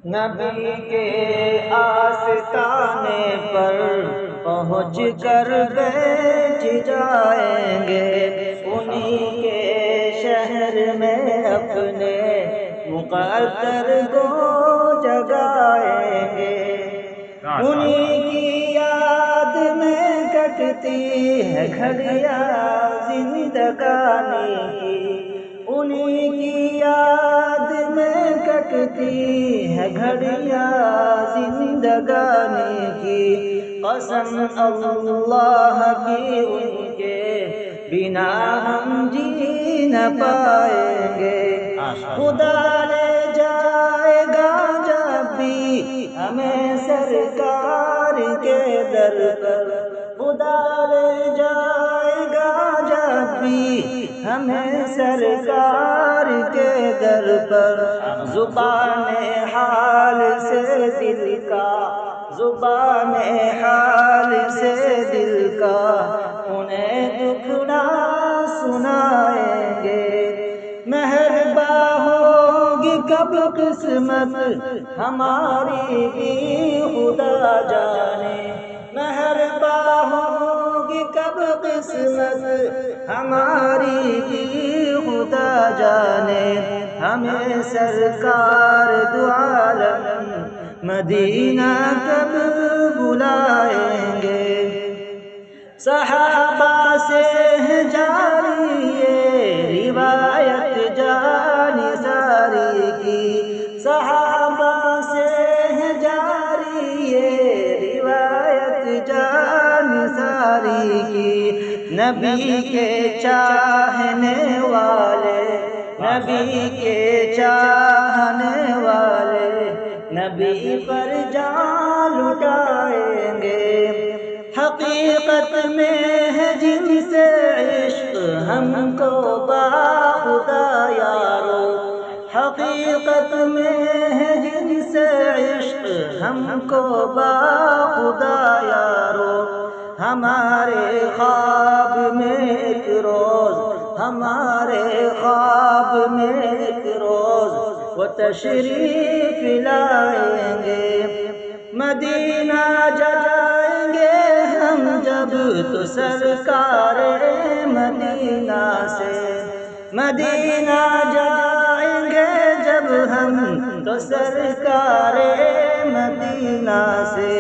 نبی کے آستانے پر پہنچ کر بیٹھ جائیں گے، انہی کے شہر میں اپنے مقدر کو جگائیں گے۔ انہی کی یاد میں کٹتی ہے گھڑیاں زندگانی کی، انہی کی یاد میں کٹتی ہے گھڑیاں زندگانی کی۔ قسم اللہ کی ان کے بنا ہم جی نہ پائیں گے، خدا لے جائے گا جب بھی ہمیں سرکار کے در پر، خدا لے جائے گا جب بھی ہمیں سرکار کے در پر۔ زبان حال سے دل کا، زبان حال سے دل کا انہیں دکھڑا سنائیں گے۔ مہرباں ہوگی کب قسمت ہماری بھی خدا جانے، مہرباں ہوگی کب قسمت ہماری بھی خدا جانے۔ ہمیں سرکار دو عالم مدینہ کب بلائیں گے۔ صحابہ سے ہے جاری یہ روایت جانثاری کی، صحابہ سے ہے جاری یہ روایت جانثاری کی۔ نبی کے چاہنے والے، نبی کے چاہنے والے نبی پر جان لٹائیں گے۔ حقیقت میں ہے جن سے عشق ہم کو باخدا یارو، حقیقت میں ہے جن سے عشق ہم کو باخدا یارو۔ ہمارے خواب میں ایک روز، ہمارے خواب میں ایک روز وہ تشریف لائیں گے۔ مدینہ جائیں گے ہم جب تو سرکار مدینہ سے، مدینہ جائیں گے جب ہم تو سرکار مدینہ سے۔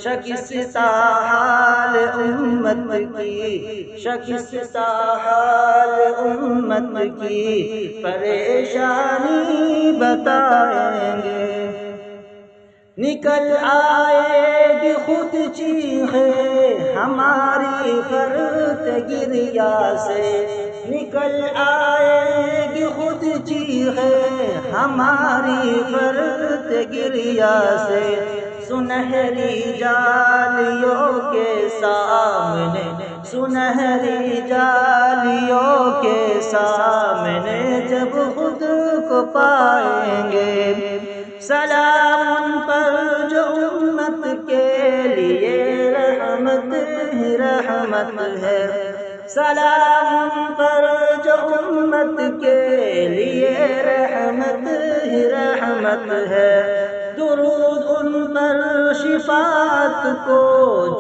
شکستہ حال امت کی، شکستہ حال امت کی پریشانی بتائیں گے۔ نکل آئے گی خود چیخیں ہماری فرط گریا سے، نکل آئے گی خود چیخیں ہماری فرط گریا سے۔ سنہری جالیوں کے سامنے، سنہری جالیوں کے سامنے جب خود کو پائیں گے۔ سلام ان پر جو امت کے لیے رحمت ہی رحمت ہے، سلام ان پر جو امت کے لیے رحمت ہی رحمت ہے۔ درود ان پر شفاعت کو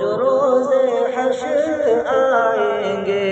جو روز حشر آئیں گے۔